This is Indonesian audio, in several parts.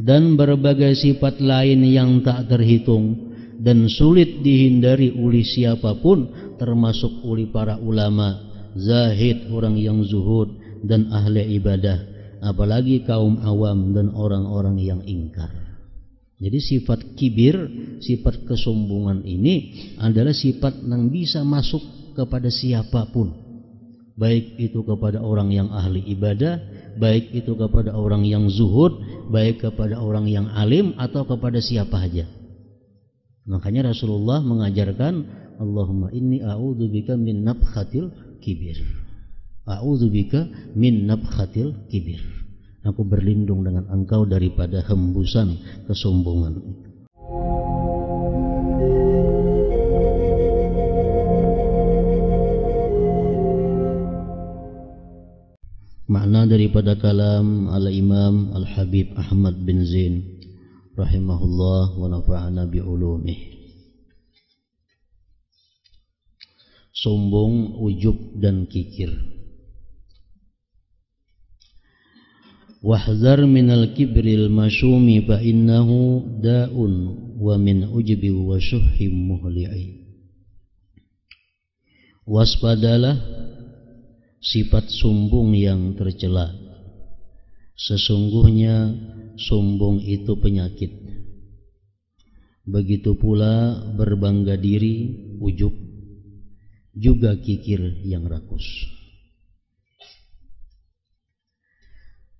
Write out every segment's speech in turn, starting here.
dan berbagai sifat lain yang tak terhitung dan sulit dihindari oleh siapapun, termasuk oleh para ulama, zahid, orang yang zuhud dan ahli ibadah, apalagi kaum awam dan orang-orang yang ingkar. Jadi sifat kibir, sifat kesombongan ini adalah sifat yang bisa masuk kepada siapapun, baik itu kepada orang yang ahli ibadah, baik itu kepada orang yang zuhud, baik kepada orang yang alim, atau kepada siapa saja. Makanya Rasulullah mengajarkan, Allahumma inni a'udzubika min nabkhatil kibir. A'udzubika min nabkhatil kibir. Aku berlindung dengan engkau daripada hembusan kesombongan. Makna daripada kalam al-Imam Al-Habib Ahmad bin Zain rahimahullah wa nafa'ana bi'ulumih. Sombong, ujub dan kikir. Wahzar minal kibril masyumi fa innahu da'un wa min ujubi wa syuhhim muhli'i. Waspadalah sifat sombong yang tercela. Sesungguhnya sombong itu penyakit. Begitu pula berbangga diri, ujub, juga kikir yang rakus.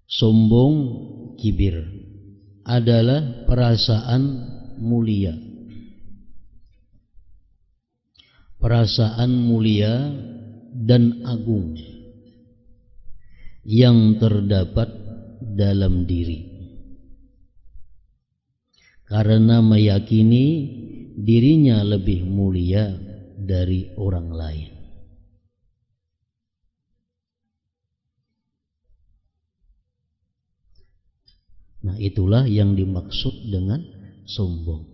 Sombong, kibir adalah perasaan mulia. Perasaan mulia dan agung yang terdapat dalam diri, karena meyakini dirinya lebih mulia dari orang lain. Nah, itulah yang dimaksud dengan sombong.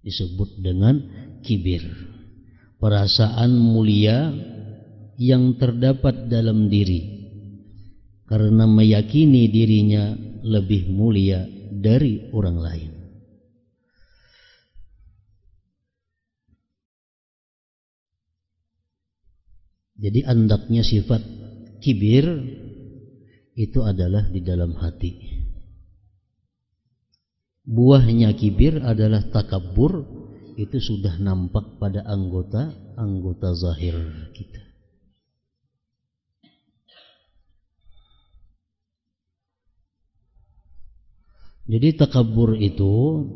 Disebut dengan kibir. Perasaan mulia yang terdapat dalam diri karena meyakini dirinya lebih mulia dari orang lain. Jadi andaknya sifat kibir itu adalah di dalam hati. Buahnya kibir adalah takabbur, itu sudah nampak pada anggota zahir kita. Jadi takabbur itu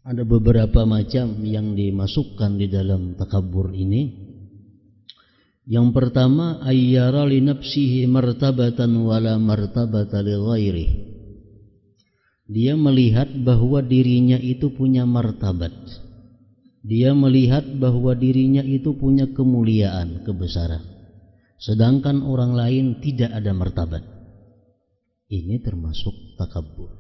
ada beberapa macam yang dimasukkan di dalam takabbur ini. Yang pertama, ayyara li nafsihi martabatan wala martabata li ghairihi. Dia melihat bahwa dirinya itu punya martabat. Dia melihat bahwa dirinya itu punya kemuliaan, kebesaran. Sedangkan orang lain tidak ada martabat. Ini termasuk takabbur.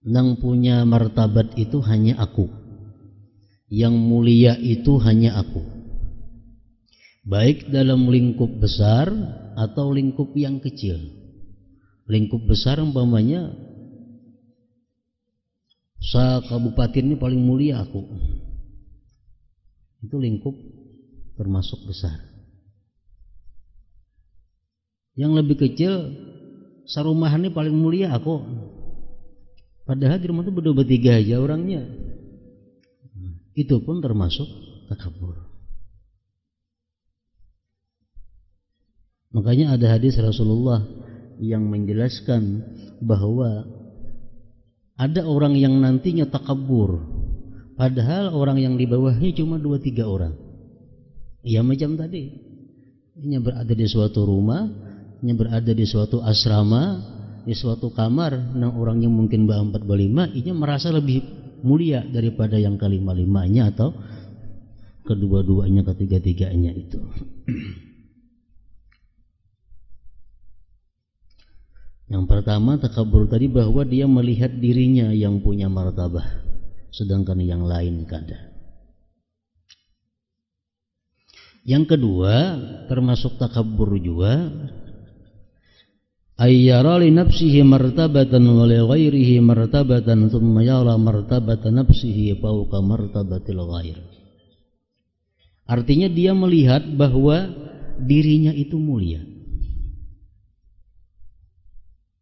Yang punya martabat itu hanya aku. Yang mulia itu hanya aku. Baik dalam lingkup besar atau lingkup yang kecil. Lingkup besar umpamanya kabupaten ini paling mulia aku. Itu lingkup termasuk besar. Yang lebih kecil, sarumahan ini paling mulia aku. Padahal di rumah itu berdua bertiga aja orangnya. Itu pun termasuk takabbur. Makanya ada hadis Rasulullah yang menjelaskan bahwa ada orang yang nantinya takabbur, padahal orang yang di bawahnya cuma 2-3 orang. Ya macam tadi, ini berada di suatu rumah, ini berada di suatu asrama, di suatu kamar, nah orang yang mungkin 4-5, ini merasa lebih mulia daripada yang kelima-limanya atau kedua-duanya, ketiga-tiganya itu. Yang pertama takabbur tadi bahwa dia melihat dirinya yang punya martabah, sedangkan yang lain kada. Yang kedua, termasuk takabbur juga, ayyara li nafsihi martabatan wa li ghairihi martabatan thumma yara martabata nafsihi fawqa martabatil ghair. Artinya dia melihat bahwa dirinya itu mulia,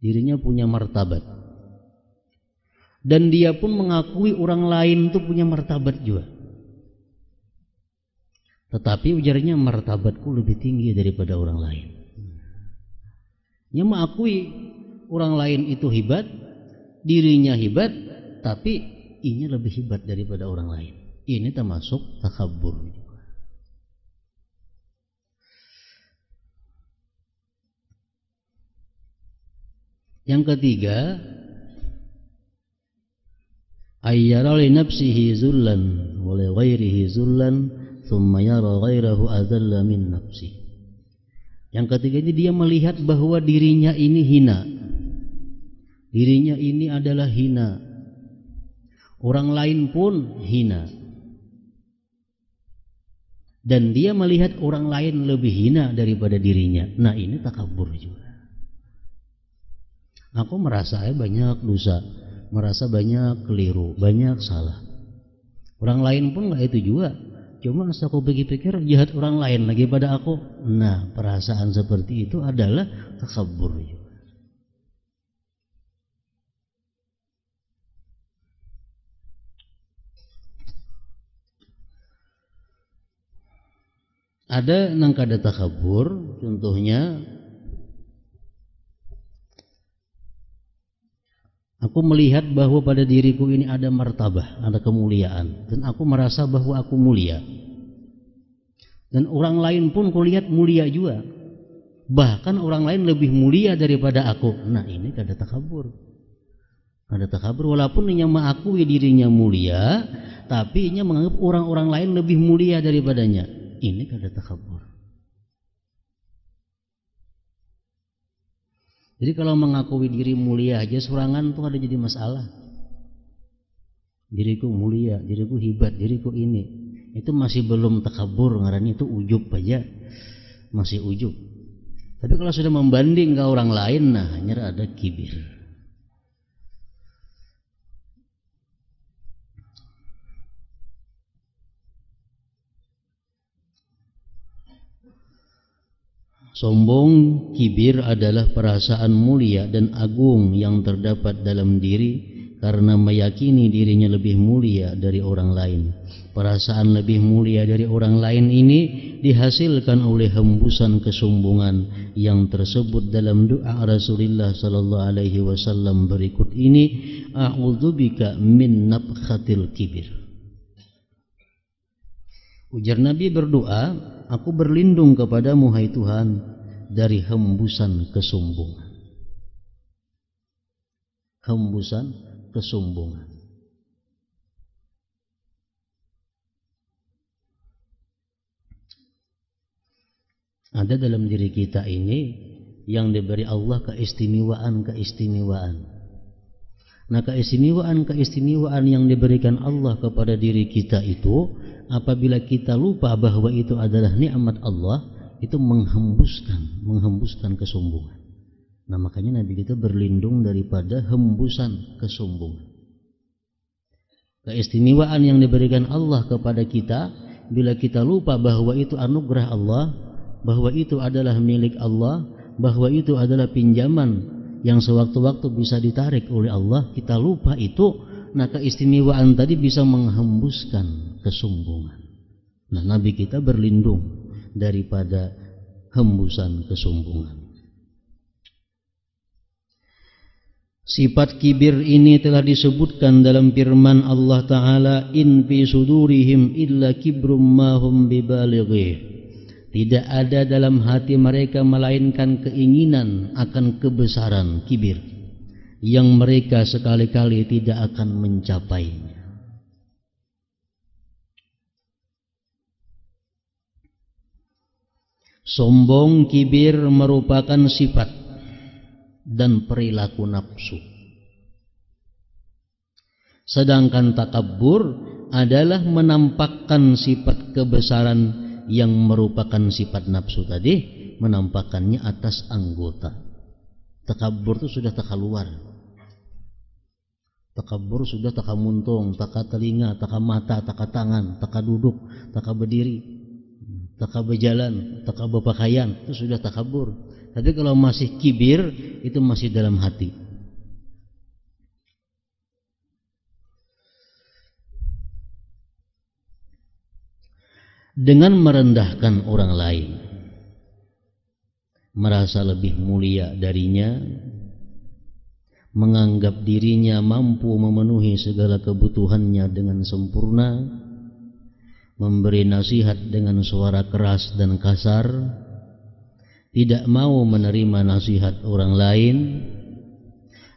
dirinya punya martabat, dan dia pun mengakui orang lain itu punya martabat juga. Tetapi ujarnya, martabatku lebih tinggi daripada orang lain. Dia mengakui orang lain itu hebat, dirinya hebat, tapi ini lebih hebat daripada orang lain. Ini termasuk takabbur. Yang ketiga, ayyara li nafsihi zullan wa li ghairihi zullan thumma yara ghairahu azalla min nafsi. Yang ketiga ini dia melihat bahwa dirinya ini hina, dirinya ini adalah hina, orang lain pun hina, dan dia melihat orang lain lebih hina daripada dirinya. Nah, ini takabur juga. Aku merasa banyak dosa, merasa banyak keliru, banyak salah. Orang lain pun nggak itu juga. Cuma pas aku pikir-pikir, jahat orang lain lagi pada aku. Nah, perasaan seperti itu adalah takabur juga. Ada nang kada takabur, contohnya aku melihat bahwa pada diriku ini ada martabah, ada kemuliaan, dan aku merasa bahwa aku mulia. Dan orang lain pun kulihat mulia juga. Bahkan orang lain lebih mulia daripada aku. Nah, ini kada takabur. Kada takabur walaupun ia mengakui dirinya mulia, tapi ia menganggap orang-orang lain lebih mulia daripadanya. Ini kada takabur. Jadi kalau mengakui diri mulia aja serangan tuh ada jadi masalah. Diriku mulia, diriku hebat, diriku ini. Itu masih belum takabur, ngarannya itu ujub aja. Masih ujub. Tapi kalau sudah membanding ke orang lain, nah hanya ada kibir. Sombong, kibir adalah perasaan mulia dan agung yang terdapat dalam diri karena meyakini dirinya lebih mulia dari orang lain. Perasaan lebih mulia dari orang lain ini dihasilkan oleh hembusan kesombongan yang tersebut dalam doa Rasulullah sallallahu alaihi wasallam berikut ini, a'udzubika min nafkhatil kibir. Ujar Nabi berdoa, aku berlindung kepadamu hai Tuhan dari hembusan kesombongan. Hembusan kesombongan. Ada dalam diri kita ini yang diberi Allah keistimewaan. Nah, keistimewaan yang diberikan Allah kepada diri kita itu, apabila kita lupa bahwa itu adalah nikmat Allah, itu menghembuskan kesombongan. Nah, makanya Nabi kita berlindung daripada hembusan kesombongan. Keistimewaan yang diberikan Allah kepada kita, bila kita lupa bahwa itu anugerah Allah, bahwa itu adalah milik Allah, bahwa itu adalah pinjaman yang sewaktu-waktu bisa ditarik oleh Allah, kita lupa itu, nah keistimewaan tadi bisa menghembuskan kesombongan. Nah, Nabi kita berlindung daripada hembusan kesombongan. Sifat kibir ini telah disebutkan dalam firman Allah Ta'ala, in fi sudurihim illa kibrum ma hum bibalighi. Tidak ada dalam hati mereka melainkan keinginan akan kebesaran, kibir, yang mereka sekali-kali tidak akan mencapainya. Sombong, kibir merupakan sifat dan perilaku nafsu. Sedangkan takabur adalah menampakkan sifat kebesaran yang merupakan sifat nafsu tadi, menampakkannya atas anggota. Takabur itu sudah taka luar. Takabur sudah taka muntung, taka telinga, taka mata, taka tangan, taka duduk, taka berdiri, taka berjalan, taka berpakaian, itu sudah takabur. Tapi kalau masih kibir, itu masih dalam hati. Dengan merendahkan orang lain, merasa lebih mulia darinya, menganggap dirinya mampu memenuhi segala kebutuhannya dengan sempurna, memberi nasihat dengan suara keras dan kasar, tidak mau menerima nasihat orang lain,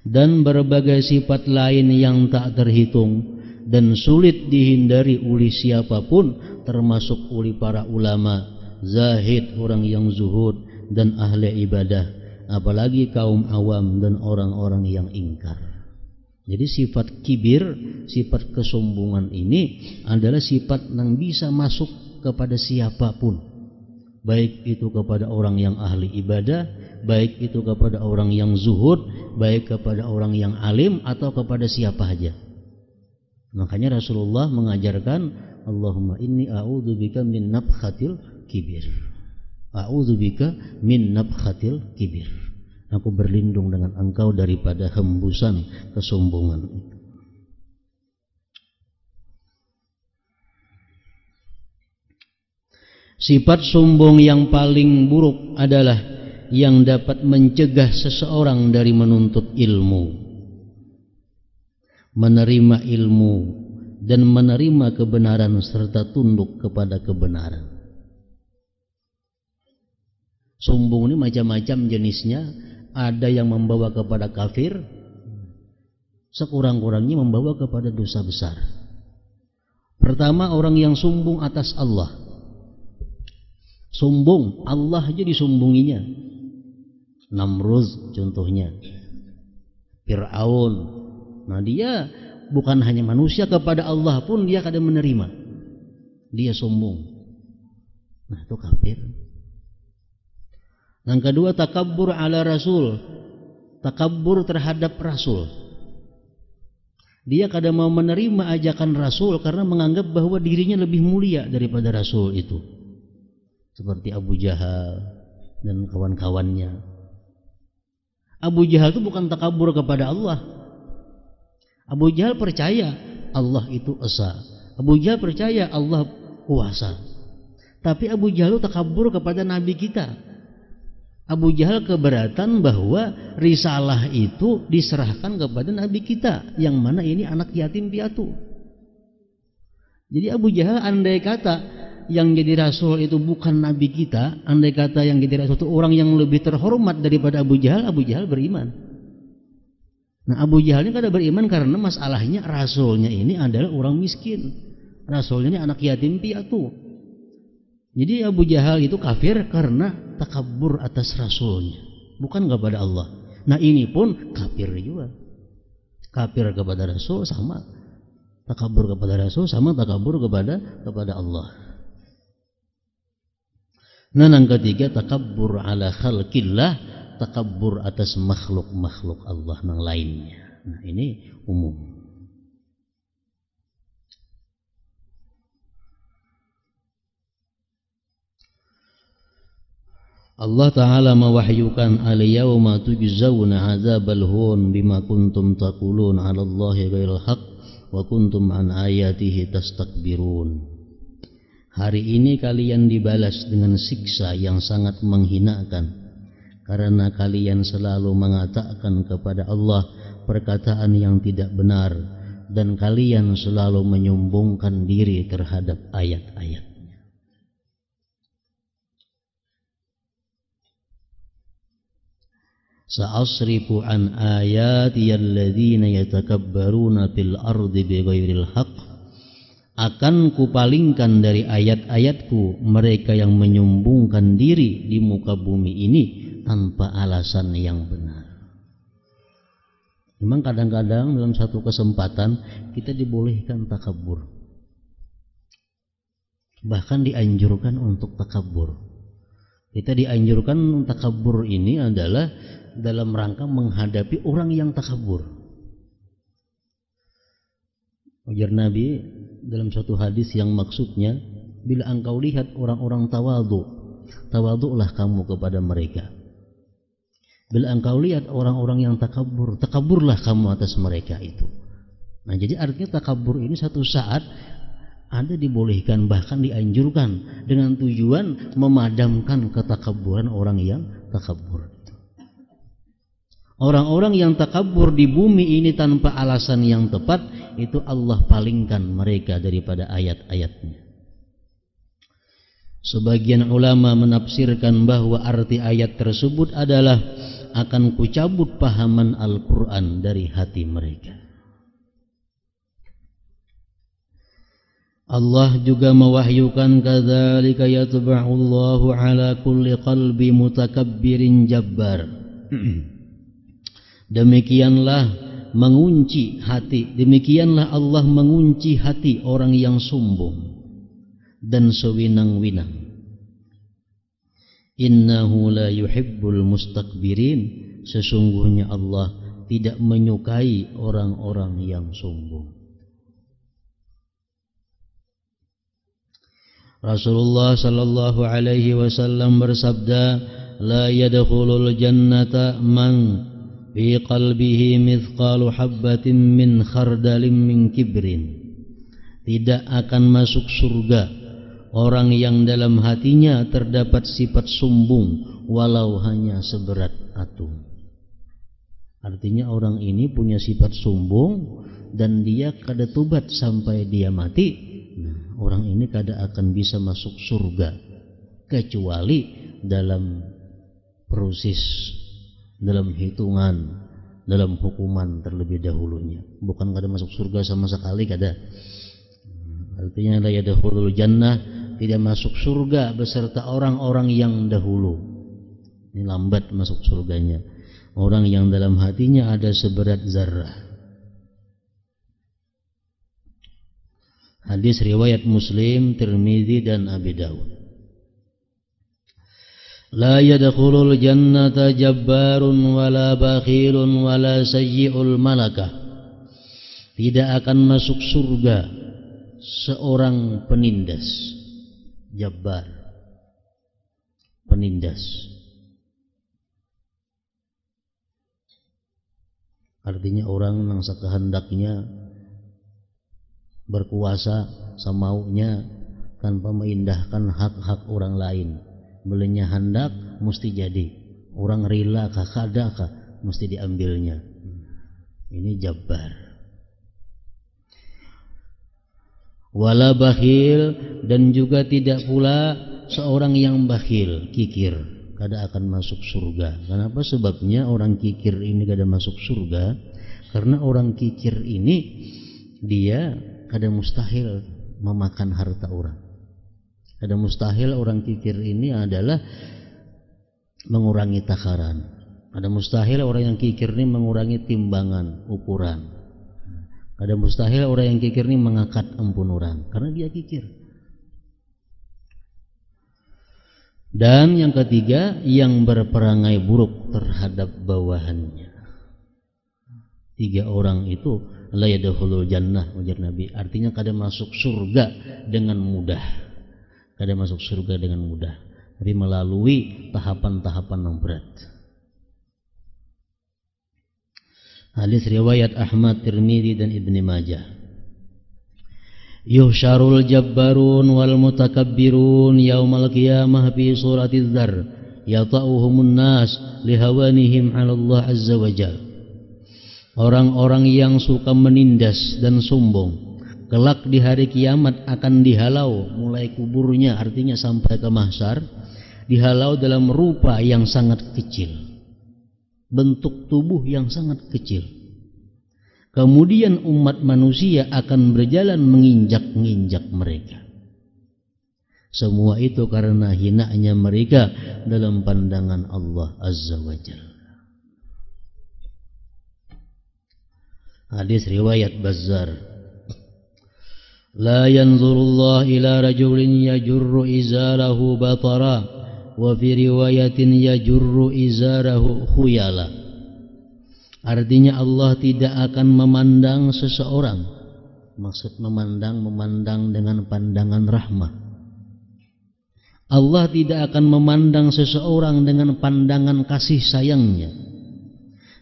dan berbagai sifat lain yang tak terhitung dan sulit dihindari oleh siapapun, termasuk oleh para ulama, zahid, orang yang zuhud, dan ahli ibadah, apalagi kaum awam dan orang-orang yang ingkar. Jadi sifat kibir, sifat kesombongan ini adalah sifat yang bisa masuk kepada siapapun, baik itu kepada orang yang ahli ibadah, baik itu kepada orang yang zuhud, baik kepada orang yang alim, atau kepada siapa saja. Makanya Rasulullah mengajarkan, Allahumma inni a'udzubika min nabkhatil kibir. A'udzubika min nabkhatil kibir. Aku berlindung dengan engkau daripada hembusan kesombongan. Sifat sombong yang paling buruk adalah yang dapat mencegah seseorang dari menuntut ilmu, menerima ilmu, dan menerima kebenaran serta tunduk kepada kebenaran. Sombong ini macam-macam jenisnya. Ada yang membawa kepada kafir, sekurang-kurangnya membawa kepada dosa besar. Pertama, orang yang sombong atas Allah. Sombong, Allah aja disombonginya. Namrud contohnya, Fir'aun. Nah, dia bukan hanya manusia, kepada Allah pun dia kadang menerima. Dia sombong. Nah, itu kafir. Yang kedua, takabur ala rasul. Takabur terhadap rasul. Dia kadang mau menerima ajakan rasul karena menganggap bahwa dirinya lebih mulia daripada rasul itu. Seperti Abu Jahal dan kawan-kawannya. Abu Jahal itu bukan takabur kepada Allah. Abu Jahal percaya Allah itu esa. Abu Jahal percaya Allah kuasa. Tapi Abu Jahal itu takabur kepada Nabi kita. Abu Jahal keberatan bahwa risalah itu diserahkan kepada Nabi kita, yang mana ini anak yatim piatu. Jadi Abu Jahal andai kata yang jadi rasul itu bukan Nabi kita, andai kata yang jadi rasul itu orang yang lebih terhormat daripada Abu Jahal beriman. Nah, Abu Jahal ini kada beriman karena masalahnya rasulnya ini adalah orang miskin. Rasulnya ini anak yatim piatu. Jadi Abu Jahal itu kafir karena takabur atas rasulnya, bukan kepada Allah. Nah, ini pun kafir juga. Kafir kepada rasul sama takabur kepada rasul, sama takabur kepada Allah. Nah, yang ketiga, takabur ala khalqillah, takabur atas makhluk-makhluk Allah yang lainnya. Nah, ini umum. Allah Ta'ala mewahyukan, al-yawma tujzawna azabal hun bima kuntum taqulun 'ala Allahi ghairal haqq wa kuntum an ayatihi tastakbirun. Hari ini kalian dibalas dengan siksa yang sangat menghinakan karena kalian selalu mengatakan kepada Allah perkataan yang tidak benar, dan kalian selalu menyombongkan diri terhadap ayat-ayat. Sa'asrifu an ayati alladzina yatakabbaruna fil ardi bighairil haqq. Akan kupalingkan dari ayat-ayatku mereka yang menyombongkan diri di muka bumi ini tanpa alasan yang benar. Memang kadang-kadang dalam satu kesempatan kita dibolehkan takabur. bahkan dianjurkan untuk takabur. Kita dianjurkan takabur ini adalah dalam rangka menghadapi orang yang takabur. Ujar Nabi dalam suatu hadis yang maksudnya, bila engkau lihat orang-orang tawadhu, tawadhulah kamu kepada mereka. Bila engkau lihat orang-orang yang takabur, takaburlah kamu atas mereka itu. Nah, jadi artinya takabur ini satu saat ada dibolehkan, bahkan dianjurkan dengan tujuan memadamkan ketakaburan orang yang takabur. Orang-orang yang takabur di bumi ini tanpa alasan yang tepat, itu Allah palingkan mereka daripada ayat-ayatnya. Sebagian ulama menafsirkan bahwa arti ayat tersebut adalah akan kucabut pahaman Al-Quran dari hati mereka. Allah juga mewahyukan kadzalika yatba'ullahu ala kulli qalbi mutakabbirin jabbar. Demikianlah mengunci hati, demikianlah Allah mengunci hati orang yang sombong dan sewinang-winang. Innahu la yuhibbul mustakbirin, sesungguhnya Allah tidak menyukai orang-orang yang sombong. Rasulullah sallallahu alaihi wasallam bersabda, la yadkhulul jannata man fi qalbihi mithqalu habbatin min khardalin min kibrin. Tidak akan masuk surga orang yang dalam hatinya terdapat sifat sombong walau hanya seberat atom. Artinya orang ini punya sifat sombong dan dia kada tobat sampai dia mati. Nah, orang ini kada akan bisa masuk surga kecuali dalam proses, dalam hitungan, dalam hukuman terlebih dahulunya. Bukan kada masuk surga sama sekali, kada. Artinya la yadkhulul jannah, tidak masuk surga beserta orang-orang yang dahulu. Ini lambat masuk surganya. Orang yang dalam hatinya ada seberat zarrah. Hadis riwayat Muslim, Tirmidzi dan Abi Dawud. La yadkhulul jannata jabbarun wala bakhilun wala sayyi'ul malakah. Tidak akan masuk surga seorang penindas, jabbar, penindas. Artinya orang yang sekehendaknya berkuasa semaunya tanpa mengindahkan hak-hak orang lain. Belenya hendak mesti jadi, orang rela kah kada kah mesti diambilnya. Ini jabbar. Wala bakhil, dan juga tidak pula seorang yang bakhil, kikir, kada akan masuk surga. Kenapa? Sebabnya orang kikir ini kada masuk surga karena orang kikir ini dia kada mustahil memakan harta orang. Kada mustahil orang kikir ini adalah mengurangi takaran. Kada mustahil orang yang kikir ini mengurangi timbangan, ukuran. Kada mustahil orang yang kikir ini mengakat ampun orang karena dia kikir. Dan yang ketiga, yang berperangai buruk terhadap bawahannya. 3 orang itu la yadkhulul jannah, ujar Nabi. Artinya kada masuk surga dengan mudah. Kada masuk surga dengan mudah, tapi melalui tahapan-tahapan yang berat. Hadis riwayat Ahmad, Tirmidzi dan Ibnu Majah. Yuhsyarul jabbarun wal mutakabbirun yaumal qiyamah fi suratiz dzar yata'uhumun nas lihawanihim 'ala Allah azza wa jalla. Orang-orang yang suka menindas dan sombong kelak di hari kiamat akan dihalau mulai kuburnya, artinya sampai ke mahsyar, dihalau dalam rupa yang sangat kecil, bentuk tubuh yang sangat kecil. Kemudian umat manusia akan berjalan menginjak-injak mereka. Semua itu karena hinanya mereka dalam pandangan Allah azza wa jalla. Hadis riwayat Bazzar. La yanzurullah ila rajulin yajurru izarahu batara wa fi riwayatin yajurru izarahu khuyala. Artinya Allah tidak akan memandang seseorang, maksud memandang dengan pandangan rahmah. Allah tidak akan memandang seseorang dengan pandangan kasih sayangnya.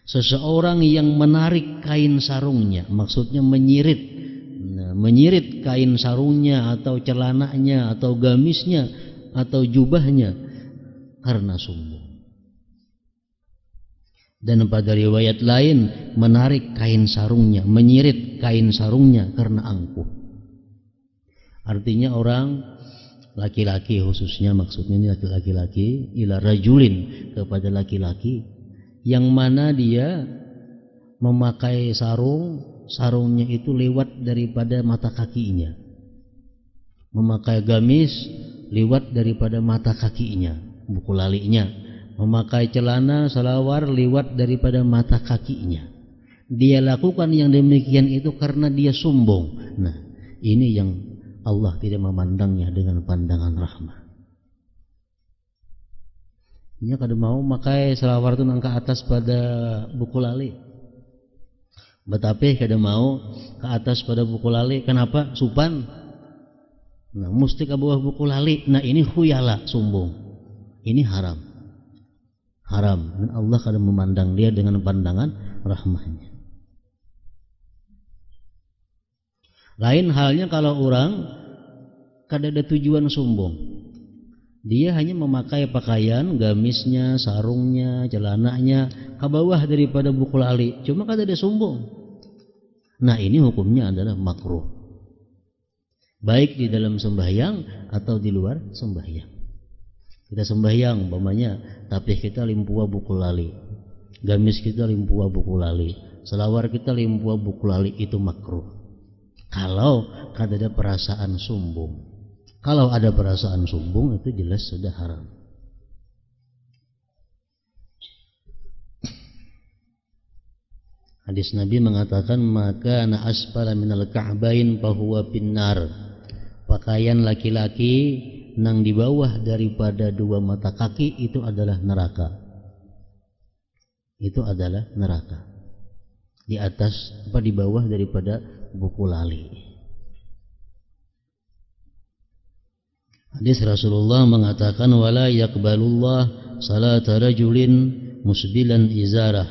Seseorang yang menarik kain sarungnya, maksudnya menyirit kain sarungnya atau celananya atau gamisnya atau jubahnya karena sombong. Dan pada riwayat lain menarik kain sarungnya, menyirit kain sarungnya karena angkuh. Artinya orang laki-laki khususnya, maksudnya ini laki-laki, ila rajulin, kepada laki-laki yang mana dia memakai sarungnya itu lewat daripada mata kakinya, memakai gamis lewat daripada mata kakinya, buku lalinya, memakai celana salawar lewat daripada mata kakinya. Dia lakukan yang demikian itu karena dia sombong. Nah, ini yang Allah tidak memandangnya dengan pandangan rahmah. Ini kada mau makai salawar itu nangka atas pada buku lali. Betapa kada mau ke atas pada buku lali. Kenapa? Supan. Nah, mesti ke bawah buku lali. Nah, ini khuyala, sombong. Ini haram. Haram. Dan Allah kada memandang dia dengan pandangan rahmahnya. Lain halnya kalau orang kada ada tujuan sombong. Dia hanya memakai pakaian, gamisnya, sarungnya, celananya ke bawah daripada buku lali. Cuma kada ada sombong. Nah, ini hukumnya adalah makruh. Baik di dalam sembahyang atau di luar sembahyang. Kita sembahyang umpamanya, tapi kita limpua buku lali. Gamis kita limpua buku lali. Selawar kita limpua buku lali, itu makruh. Kalau kada ada perasaan sombong. Kalau ada perasaan sombong itu jelas sudah haram. Hadis Nabi mengatakan, maka na asfala minal ka'bain fahuwa finnar. Pakaian laki-laki nang di bawah daripada dua mata kaki itu adalah neraka. Itu adalah neraka. Di atas apa di bawah daripada buku lali. Hadis Rasulullah mengatakan, wala yaqbalullah salata rajulin musbilan izarah.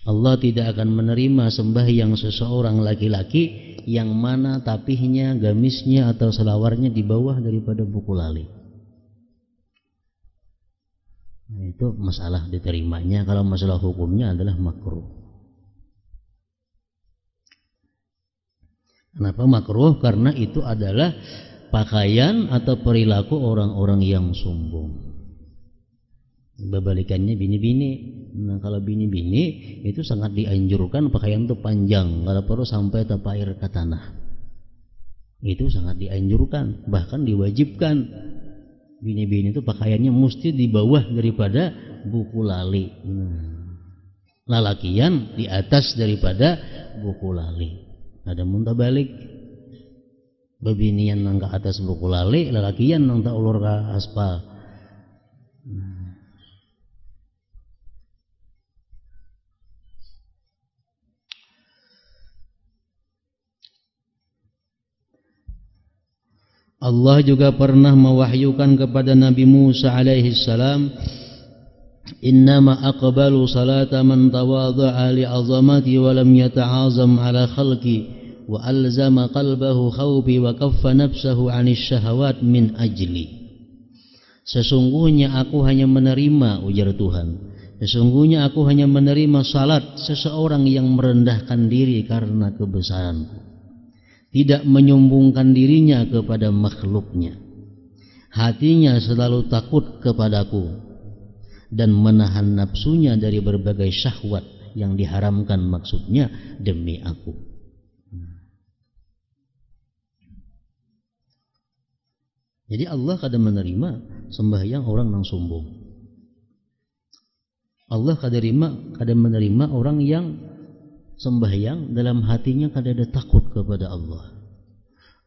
Allah tidak akan menerima sembahyang seseorang laki-laki yang mana tapihnya, gamisnya atau selawarnya di bawah daripada buku lali. Nah, itu masalah diterimanya. Kalau masalah hukumnya adalah makruh. Kenapa makruh? Karena itu adalah pakaian atau perilaku orang-orang yang sombong. Berbalikannya bini-bini. Nah, kalau bini-bini itu sangat dianjurkan pakaian itu panjang, kalau perlu sampai tapair ke tanah. Itu sangat dianjurkan, bahkan diwajibkan. Bini-bini itu pakaiannya mesti di bawah daripada buku lali. Lalakian di atas daripada buku lali. Ada muntah balik. Babinian nang ke atas buku lali, lalakian nang tak ulur ke aspal. Allah juga pernah mewahyukan kepada Nabi Musa alaihi salam, innama aqbalu salata man tawadha'a li 'azamati wa lam yata'azam 'ala khalqi wa alzama qalbahu khawfi wa kaffa nafsahu 'anis syahawat min ajli. Sesungguhnya aku hanya menerima, ujar Tuhan, sesungguhnya aku hanya menerima salat seseorang yang merendahkan diri karena kebesaranku, tidak menyombongkan dirinya kepada makhluknya, hatinya selalu takut kepadaku, dan menahan nafsunya dari berbagai syahwat yang diharamkan, maksudnya demi aku. Jadi Allah kadang menerima sembahyang orang yang sombong. Allah kadang menerima orang yang sembahyang dalam hatinya kadang ada takut kepada Allah.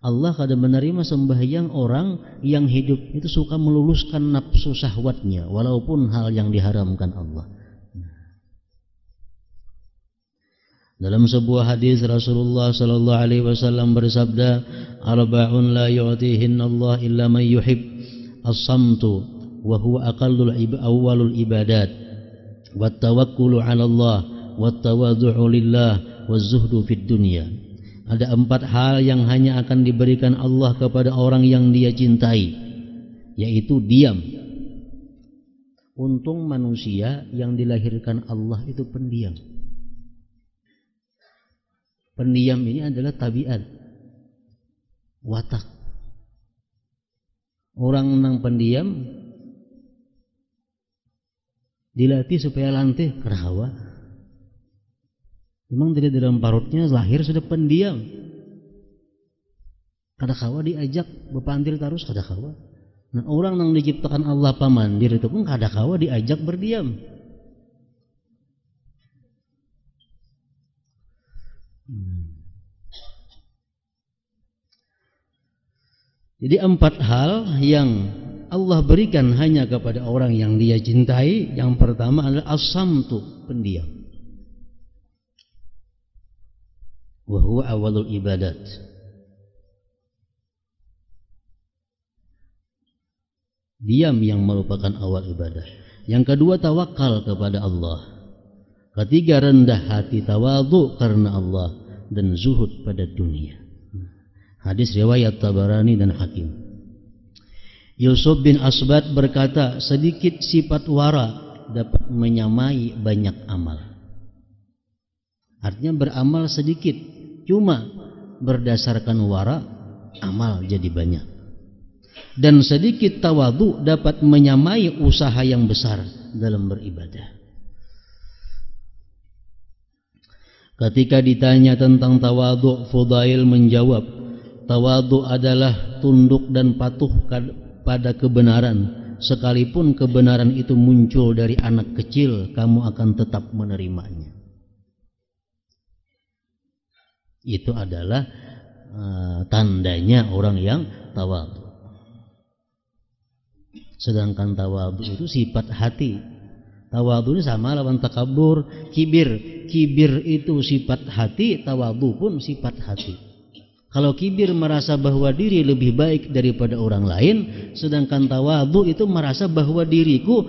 Allah kada menerima sembahyang orang yang hidup itu suka meluluskan nafsu syahwatnya walaupun hal yang diharamkan Allah. Dalam sebuah hadis Rasulullah sallallahu alaihi wasallam bersabda, "Arba'un la yu'tihinna Allah illa man yuhib, as-samtu wa huwa awwalul ibadat, wat tawakkulu 'ala Allah, wat tawadhu'u lillah, waz zuhdu fid dunya." Ada 4 hal yang hanya akan diberikan Allah kepada orang yang Dia cintai, yaitu diam. Untung manusia yang dilahirkan Allah itu pendiam. Pendiam ini adalah tabiat, watak. Orang nang pendiam dilatih supaya lantih kerawa. Memang dari dalam parutnya lahir sudah pendiam. Kada kawa diajak bepantil terus kada kawa. Nah, orang yang diciptakan Allah pamandir itu pun kada kawa diajak berdiam. Jadi 4 hal yang Allah berikan hanya kepada orang yang Dia cintai. Yang pertama adalah as-samtu, pendiam. Wa huwa awwalul ibadat. Diam yang merupakan awal ibadah. Yang kedua tawakal kepada Allah. Ketiga rendah hati, tawadhu karena Allah, dan zuhud pada dunia. Hadis riwayat Tabarani dan Hakim. Yusuf bin Asbat berkata, sedikit sifat wara dapat menyamai banyak amal. Artinya beramal sedikit, cuma berdasarkan wara amal jadi banyak. Dan sedikit tawadhu dapat menyamai usaha yang besar dalam beribadah. Ketika ditanya tentang tawadhu, Fudail menjawab, tawadhu adalah tunduk dan patuh pada kebenaran. Sekalipun kebenaran itu muncul dari anak kecil, kamu akan tetap menerimanya. Itu adalah tandanya orang yang tawadhu. Sedangkan tawadhu itu sifat hati. Tawadhu ini sama lawan takabur, kibir. Kibir itu sifat hati, tawadhu pun sifat hati. Kalau kibir merasa bahwa diri lebih baik daripada orang lain, sedangkan tawadhu itu merasa bahwa diriku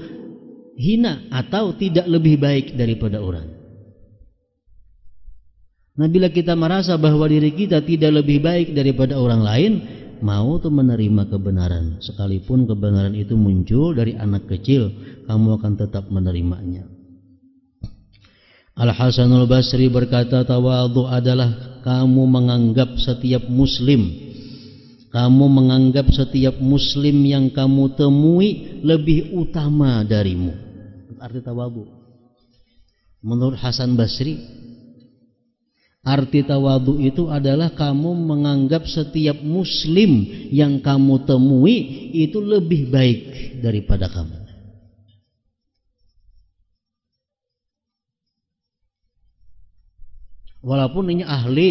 hina atau tidak lebih baik daripada orang. Nah, bila kita merasa bahwa diri kita tidak lebih baik daripada orang lain, mau tuh menerima kebenaran. Sekalipun kebenaran itu muncul dari anak kecil, kamu akan tetap menerimanya. Al-Hasanul Basri berkata, tawadhu adalah kamu menganggap setiap muslim yang kamu temui lebih utama darimu. Arti tawadhu menurut Hasan Basri, arti tawadhu itu adalah kamu menganggap setiap muslim yang kamu temui itu lebih baik daripada kamu. Walaupun ini ahli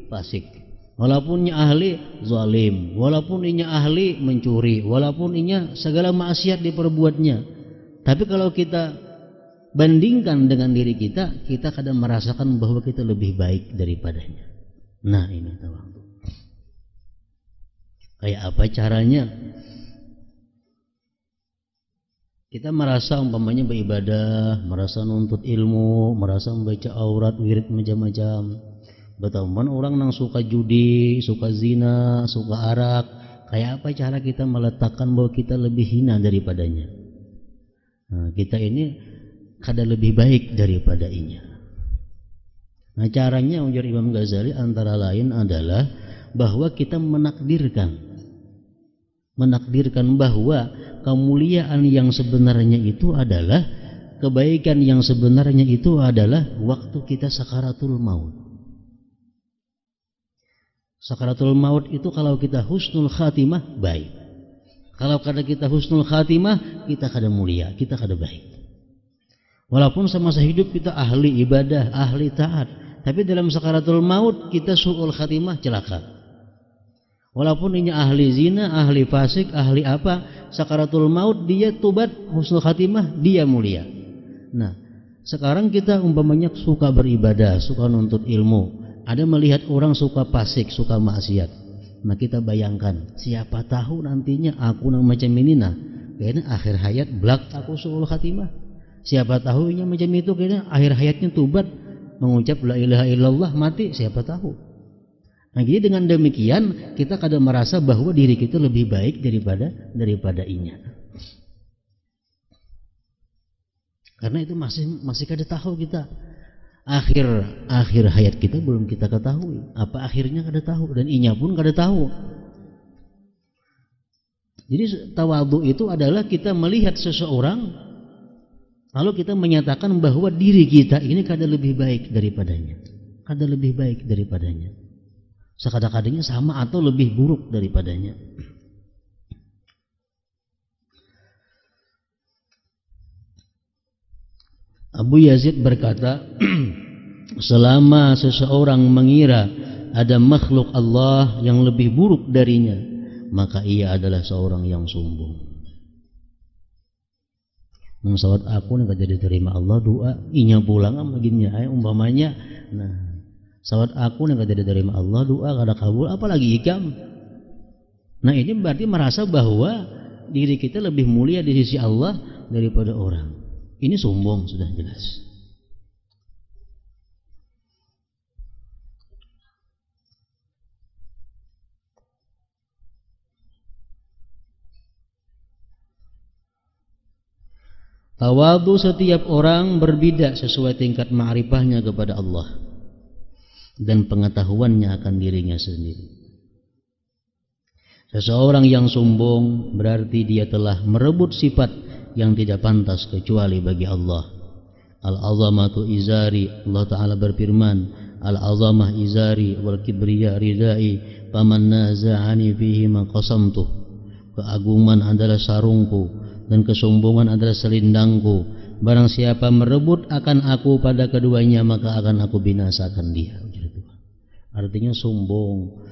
fasik, walaupun ini ahli zalim, walaupun ini ahli mencuri, walaupun ini segala maksiat diperbuatnya. Tapi kalau kita bandingkan dengan diri kita, kita kadang merasakan bahwa kita lebih baik daripadanya. Nah, ini tawadhu. Kayak apa caranya? Kita merasa umpamanya beribadah, merasa nuntut ilmu, merasa membaca aurat, wirid macam-macam. Betaman orang yang suka judi, suka zina, suka arak. Kayak apa cara kita meletakkan bahwa kita lebih hina daripadanya? Nah, kita ini kada lebih baik daripada inya. Nah, caranya ujar Imam Ghazali antara lain adalah bahwa kita menakdirkan bahwa kemuliaan yang sebenarnya itu adalah, kebaikan yang sebenarnya itu adalah waktu kita sakaratul maut. Sakaratul maut itu kalau kita husnul khatimah baik. Kalau kada kita husnul khatimah, kita kada mulia, kita kada baik. Walaupun semasa hidup kita ahli ibadah, ahli taat, tapi dalam sakaratul maut kita su'ul khatimah, celaka. Walaupun ini ahli zina, ahli fasik, ahli apa, sakaratul maut dia tobat, husnul khatimah dia mulia. Nah, sekarang kita umpamanya suka beribadah, suka nuntut ilmu, ada melihat orang suka fasik, suka maksiat. Nah, kita bayangkan, siapa tahu nantinya aku nang macam ini, nah kayaknya akhir hayat blak aku husnul khatimah. Siapa tahu macam itu, kayaknya akhir hayatnya tobat, mengucap la ilaha illallah, mati, siapa tahu. Nah, jadi dengan demikian kita kadang merasa bahwa diri kita lebih baik daripada inya. Karena itu masih kada tahu kita akhir hayat kita belum kita ketahui. Apa akhirnya kada tahu, dan inya pun kada tahu. Jadi tawadhu itu adalah kita melihat seseorang lalu kita menyatakan bahwa diri kita ini kada lebih baik daripadanya. Kada lebih baik daripadanya. Sekadang-kadangnya sama atau lebih buruk daripadanya. Abu Yazid berkata, selama seseorang mengira ada makhluk Allah yang lebih buruk darinya, maka ia adalah seorang yang sombong. Sawat aku nih jadi terima Allah doa, inya pulang baginya umpamanya. Nah, sawat aku nih kada diterima Allah doa kada kabul, apalagi ikam. Nah, ini berarti merasa bahwa diri kita lebih mulia di sisi Allah daripada orang. Ini sombong, sudah jelas. Tawadhu setiap orang berbeda sesuai tingkat ma'rifahnya kepada Allah dan pengetahuannya akan dirinya sendiri. Seseorang yang sombong berarti dia telah merebut sifat yang tidak pantas kecuali bagi Allah. Al-azamatu izari, Allah Ta'ala berfirman, al-azamah izari wal kibriya ridai faman naza'ani fihi ma qasamtuh. Keagungan adalah sarungku dan kesombongan adalah selindangku. Barang siapa merebut akan aku pada keduanya, maka akan aku binasakan dia. Artinya sombong,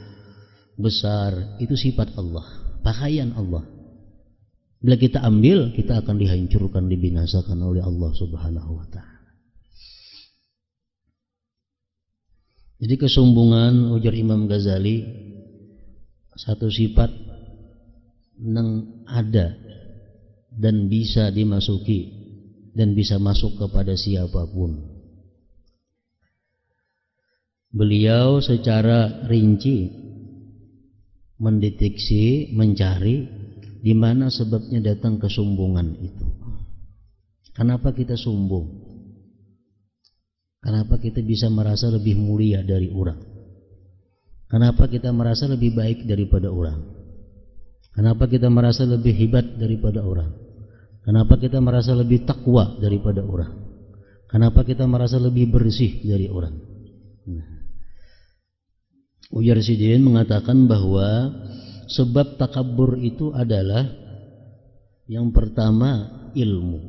besar, itu sifat Allah, pakaian Allah. Bila kita ambil, kita akan dihancurkan, dibinasakan oleh Allah Subhanahu wa Ta'ala. Jadi kesombongan, ujar Imam Ghazali, satu sifat yang ada dan bisa dimasuki dan bisa masuk kepada siapapun. Beliau secara rinci mendeteksi, mencari di mana sebabnya datang kesombongan itu. Kenapa kita sombong? Kenapa kita bisa merasa lebih mulia dari orang? Kenapa kita merasa lebih baik daripada orang? Kenapa kita merasa lebih hebat daripada orang? Kenapa kita merasa lebih takwa daripada orang? Kenapa kita merasa lebih bersih dari orang? Ujar Sidin mengatakan bahwa sebab takabur itu adalah yang pertama ilmu.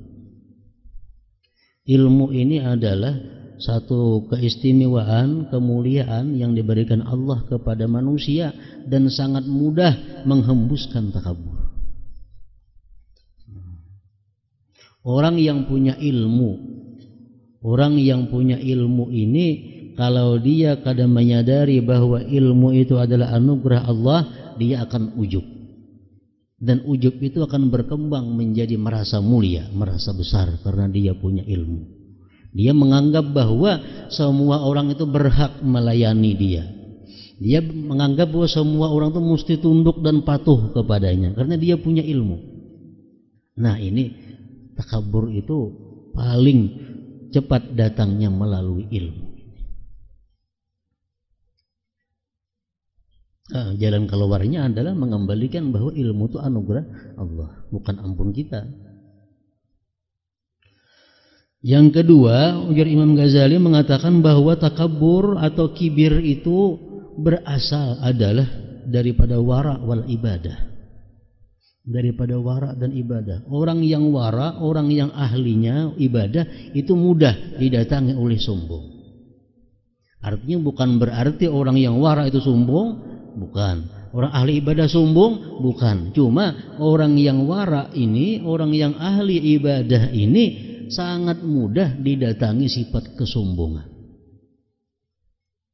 Ilmu ini adalah satu keistimewaan, kemuliaan yang diberikan Allah kepada manusia dan sangat mudah menghembuskan takabur. Orang yang punya ilmu ini kalau dia kadang menyadari bahwa ilmu itu adalah anugerah Allah, dia akan ujub. Dan ujub itu akan berkembang menjadi merasa mulia, merasa besar karena dia punya ilmu. Dia menganggap bahwa semua orang itu berhak melayani dia. Dia menganggap bahwa semua orang itu mesti tunduk dan patuh kepadanya karena dia punya ilmu. Nah, ini takabur itu paling cepat datangnya melalui ilmu. Jalan keluarnya adalah mengembalikan bahwa ilmu itu anugerah Allah, bukan ampun kita. Yang kedua, ujar Imam Ghazali mengatakan bahwa takabur atau kibir itu berasal adalah daripada wara wal ibadah. Daripada wara dan ibadah. Orang yang wara, orang yang ahlinya ibadah itu mudah didatangi oleh sombong. Artinya bukan berarti orang yang wara itu sombong, bukan. Orang ahli ibadah sombong? Bukan. Cuma orang yang wara ini, orang yang ahli ibadah ini sangat mudah didatangi sifat kesombongan.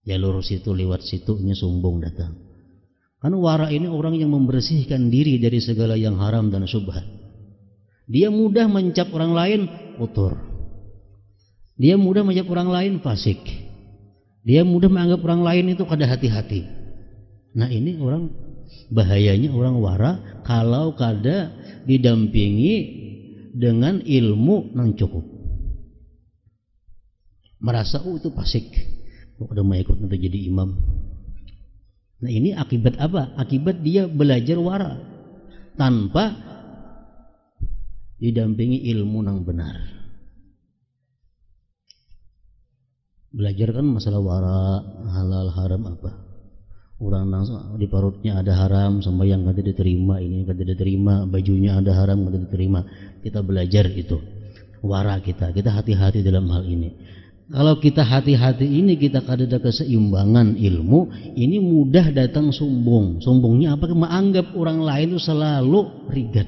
Jalur situ lewat situnya sombong datang. Karena wara ini orang yang membersihkan diri dari segala yang haram dan syubhat. Dia mudah mencap orang lain kotor. Dia mudah mencap orang lain fasik. Dia mudah menganggap orang lain itu kada hati-hati. Nah ini orang bahayanya orang wara kalau kada didampingi dengan ilmu yang cukup. Merasa itu fasik. Kada mau ikut untuk jadi imam. Nah ini akibat apa? Akibat dia belajar wara tanpa didampingi ilmu yang benar. Belajar kan masalah wara, halal haram apa. Orang di perutnya ada haram, sembahyang kada diterima, ini kada diterima, bajunya ada haram kada diterima. Kita belajar itu wara kita hati-hati dalam hal ini. Kalau kita hati-hati ini kita kada ada keseimbangan ilmu, ini mudah datang sombong. Sombongnya apa? Menganggap orang lain itu selalu rigat.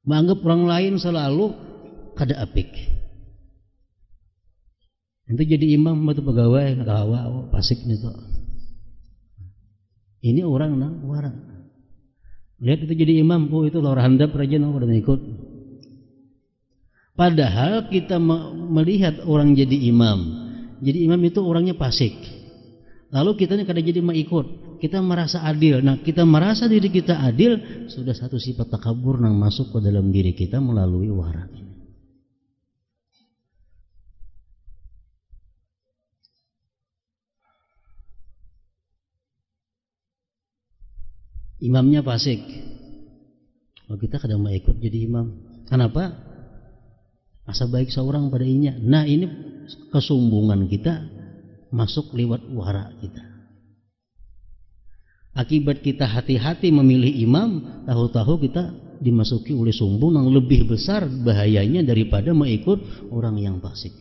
Menganggap orang lain selalu kada apik. Itu jadi imam atau pegawai kawa pasik itu. Ini orang nang wara. Lihat itu jadi imam, oh itu lor handap raja nang udah ikut. Padahal kita melihat orang jadi imam. Jadi imam itu orangnya fasik. Lalu kita kada jadi ikut. Kita merasa adil. Nah, kita merasa diri kita adil, sudah satu sifat takabur yang masuk ke dalam diri kita melalui wara ini. Imamnya fasik. Kalau kita kada mau ikut jadi imam. Kenapa? Asa baik seorang pada inya. Nah ini kesombongan kita masuk lewat wara kita. Akibat kita hati-hati memilih imam, tahu-tahu kita dimasuki oleh sombong yang lebih besar bahayanya daripada mengikut orang yang fasik.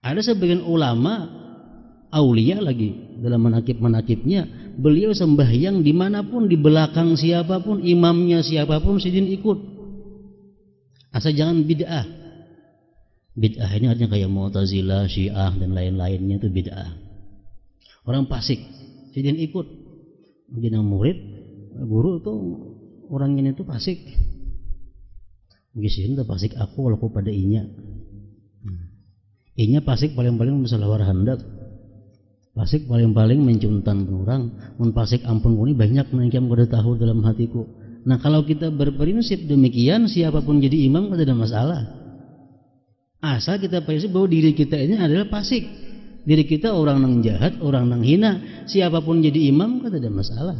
Ada sebagian ulama aulia lagi dalam manakib-manakibnya, beliau sembahyang dimanapun, di belakang siapapun, imamnya siapapun, sidin ikut. Asal jangan bid'ah. Bid'ah ini artinya kayak Mu'tazilah, Syiah dan lain-lainnya itu bid'ah. Orang fasik, sidin ikut. Mungkin yang murid, guru itu orangnya itu fasik. Mungkin sidin itu fasik aku walaupun pada inya. Inya fasik paling-paling masalah warhandak. Fasik paling-paling mencuntan orang. Mun fasik ampun kuni banyak yang kada tahu dalam hatiku. Nah kalau kita berprinsip demikian, siapapun jadi imam tidak ada masalah. Asal kita prinsip bahwa diri kita ini adalah fasik. Diri kita orang yang jahat, orang yang hina. Siapapun jadi imam tidak ada masalah.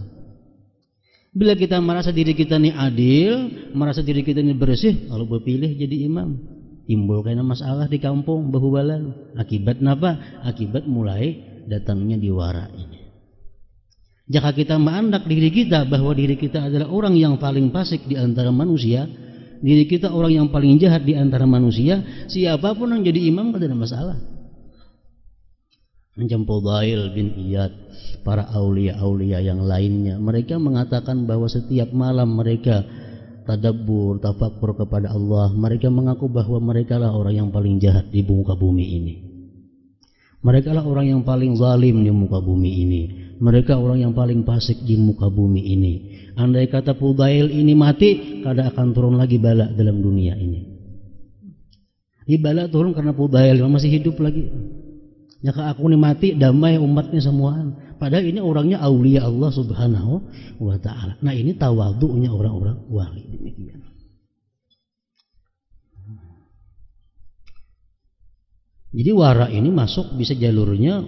Bila kita merasa diri kita ini adil, merasa diri kita ini bersih, lalu berpilih jadi imam, timbul kena masalah di kampung bahubalan. Akibat apa? Akibat mulai datangnya di wara ini. Jika kita mengandak diri kita bahwa diri kita adalah orang yang paling fasik di antara manusia, diri kita orang yang paling jahat di antara manusia, siapapun yang jadi imam tidak ada masalah. Macam Fudail bin Iyad, para aulia-aulia yang lainnya, mereka mengatakan bahwa setiap malam mereka tadabbur, tafakkur kepada Allah, mereka mengaku bahwa mereka lah orang yang paling jahat di muka bumi ini. Mereka lah orang yang paling zalim di muka bumi ini. Mereka orang yang paling fasik di muka bumi ini. Andai kata Fudail ini mati, kada akan turun lagi bala dalam dunia ini. Ini bala turun karena Fudail masih hidup lagi. Jika aku ini mati, damai umatnya semua. Padahal ini orangnya aulia Allah subhanahu wa ta'ala. Nah ini tawadhu'nya orang-orang wali demikian. Jadi wara ini masuk bisa jalurnya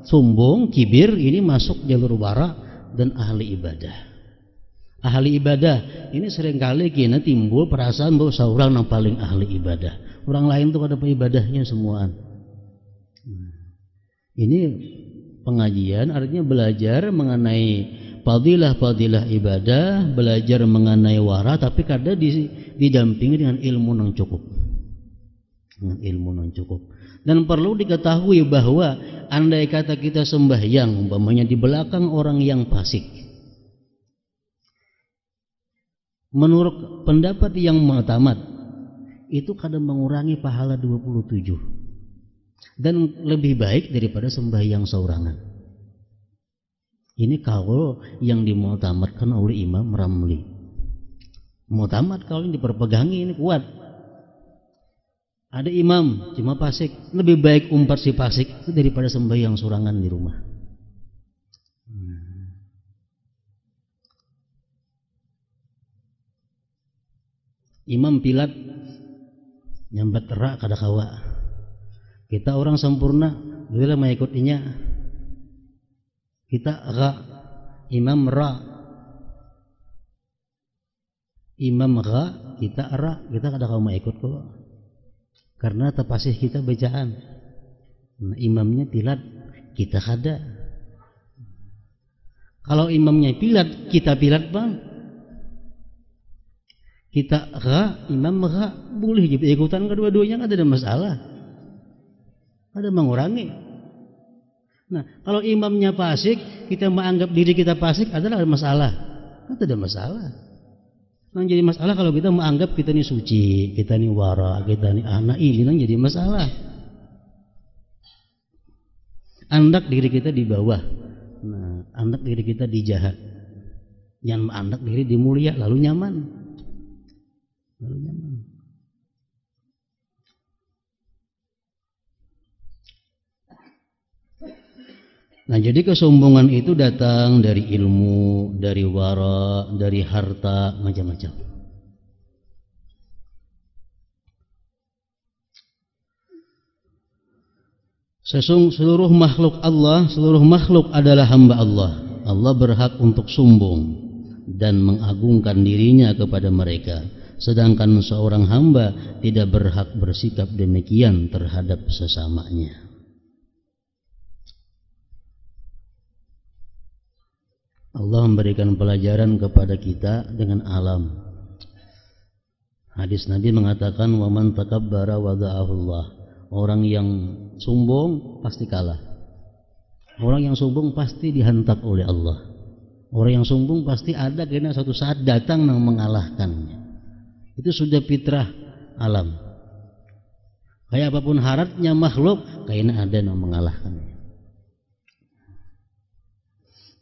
sombong, kibir, ini masuk jalur wara dan ahli ibadah. Ahli ibadah ini seringkali kita timbul perasaan bahwa seorang yang paling ahli ibadah. Orang lain tuh ada ibadahnya semuaan. Ini pengajian artinya belajar mengenai fadilah-fadilah ibadah, belajar mengenai wara, tapi kadang didampingi dengan ilmu yang cukup. Dengan ilmu yang cukup. Dan perlu diketahui bahwa andai kata kita sembahyang umpamanya di belakang orang yang fasik, menurut pendapat yang mu'tamad itu kadang mengurangi pahala 27 dan lebih baik daripada sembahyang seorangan. Ini kalau yang dimu'tamadkan oleh Imam Ramli. Mu'tamad kalau yang diperpegangi ini kuat. Ada imam cuma fasik, lebih baik umpat si fasik itu daripada sembahyang sorangan di rumah. Imam pilat nyambat terak kada kawa. Kita orang sempurna, bila mengikutinya kita ra, imam ra. Imam ra, kita ra, kita kada kawa ikut kok. Karena terpasih kita bacaan. Nah, imamnya pilat, kita kada. Kalau imamnya pilat, kita pilat bang. Kita ra, imam ra, boleh ikutan kedua-duanya, ada masalah. Ada mengurangi. Nah, kalau imamnya fasik, kita menganggap diri kita fasik, adalah masalah. Ada masalah. Yang jadi masalah kalau kita menganggap kita ini suci, kita ini wara, kita ini anak, ini yang jadi masalah. Andak diri kita di bawah, nah, andak diri kita di jahat. Yang andak diri di mulia, lalu nyaman. Lalu nyaman. Nah, jadi kesombongan itu datang dari ilmu, dari wara, dari harta, macam-macam. Seluruh makhluk Allah, seluruh makhluk adalah hamba Allah. Allah berhak untuk sombong dan mengagungkan dirinya kepada mereka. Sedangkan seorang hamba tidak berhak bersikap demikian terhadap sesamanya. Allah memberikan pelajaran kepada kita dengan alam. Hadis Nabi mengatakan wa man takabbara wada'ahu Allah. Orang yang sombong pasti kalah. Orang yang sombong pasti dihantam oleh Allah. Orang yang sombong pasti ada karena suatu saat datang yang mengalahkannya. Itu sudah fitrah alam. Kayak apapun haratnya makhluk, kayaknya ada yang mengalahkannya.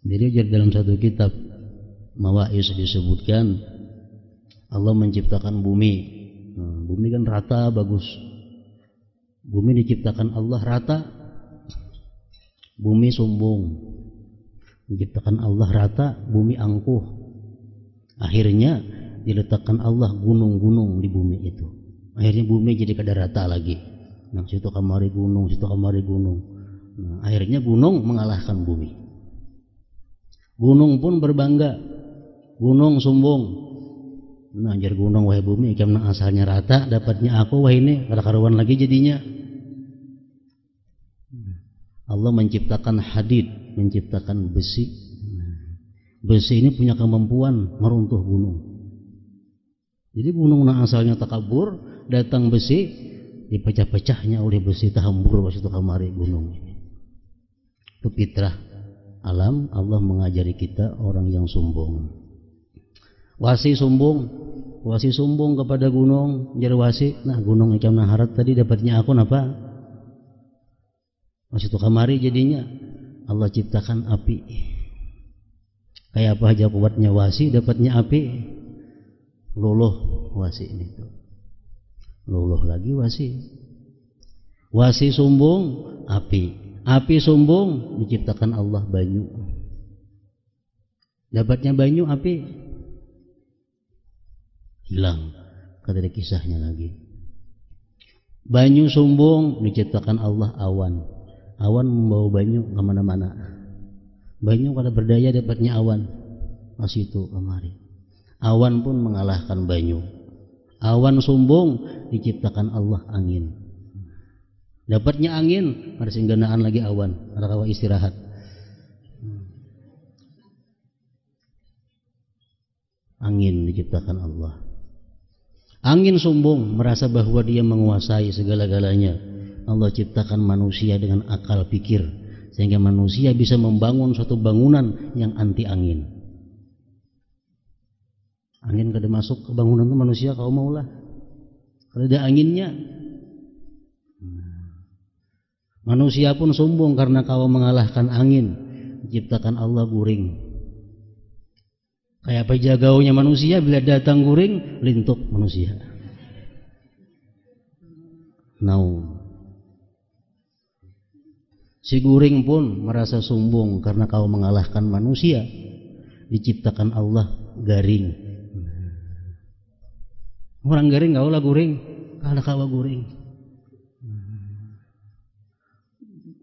Jadi dalam satu kitab Mawa'is disebutkan Allah menciptakan bumi. Nah, bumi kan rata bagus. Bumi diciptakan Allah rata. Bumi sombong. Diciptakan Allah rata, bumi angkuh. Akhirnya diletakkan Allah gunung-gunung di bumi itu. Akhirnya bumi jadi kada rata lagi. Nah, situ kamari gunung, situ kamari gunung. Nah, akhirnya gunung mengalahkan bumi. Gunung pun berbangga, gunung sombong. Nah, anjir gunung wahai bumi, karena asalnya rata, dapatnya aku wahai ini kada karuan lagi jadinya. Allah menciptakan hadid, menciptakan besi. Besi ini punya kemampuan meruntuh gunung. Jadi gunung yang asalnya takabur, datang besi, dipecah-pecahnya oleh besi tahambur pas itu kamari gunung. Itu fitrah alam. Allah mengajari kita orang yang sombong. Wasi sombong kepada gunung, jar wasi, nah gunung ikam naharat tadi dapatnya aku napa? Masih tu kamari jadinya Allah ciptakan api. Kayak apa aja kuatnya wasi dapatnya api. Luluh wasi ini tuh. Luluh lagi wasi. Wasi sombong, api. Api sombong diciptakan Allah banyu. Dapatnya banyu api hilang. Kata ada kisahnya lagi. Banyu sombong diciptakan Allah awan. Awan membawa banyu kemana-mana. Banyu kada berdaya dapatnya awan. Masih itu kemari. Awan pun mengalahkan banyu. Awan sombong diciptakan Allah angin. Dapatnya angin, ada singganaan lagi awan, ada kawa istirahat. Angin diciptakan Allah. Angin sombong, merasa bahwa dia menguasai segala-galanya. Allah ciptakan manusia dengan akal pikir, sehingga manusia bisa membangun suatu bangunan yang anti angin. Angin kada masuk ke bangunan itu manusia kau maulah. Kalau ada anginnya. Manusia pun sombong karena kau mengalahkan angin. Diciptakan Allah guring. Kayak apa jagaunya manusia, bila datang guring, lintuk manusia. Naum. Si guring pun merasa sombong karena kau mengalahkan manusia. Diciptakan Allah garing. Orang garing kau lah guring, kalah kau guring.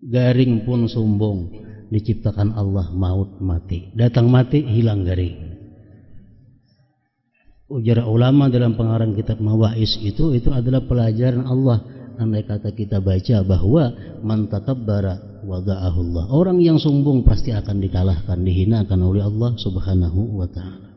Garing pun sombong, diciptakan Allah maut mati. Datang mati, hilang garing. Ujar ulama dalam pengarang kitab Mawais itu adalah pelajaran Allah. Andai kata kita baca bahwa man takabbara wada'ahullah. Orang yang sombong pasti akan dikalahkan, dihinakan oleh Allah Subhanahu wa ta'ala.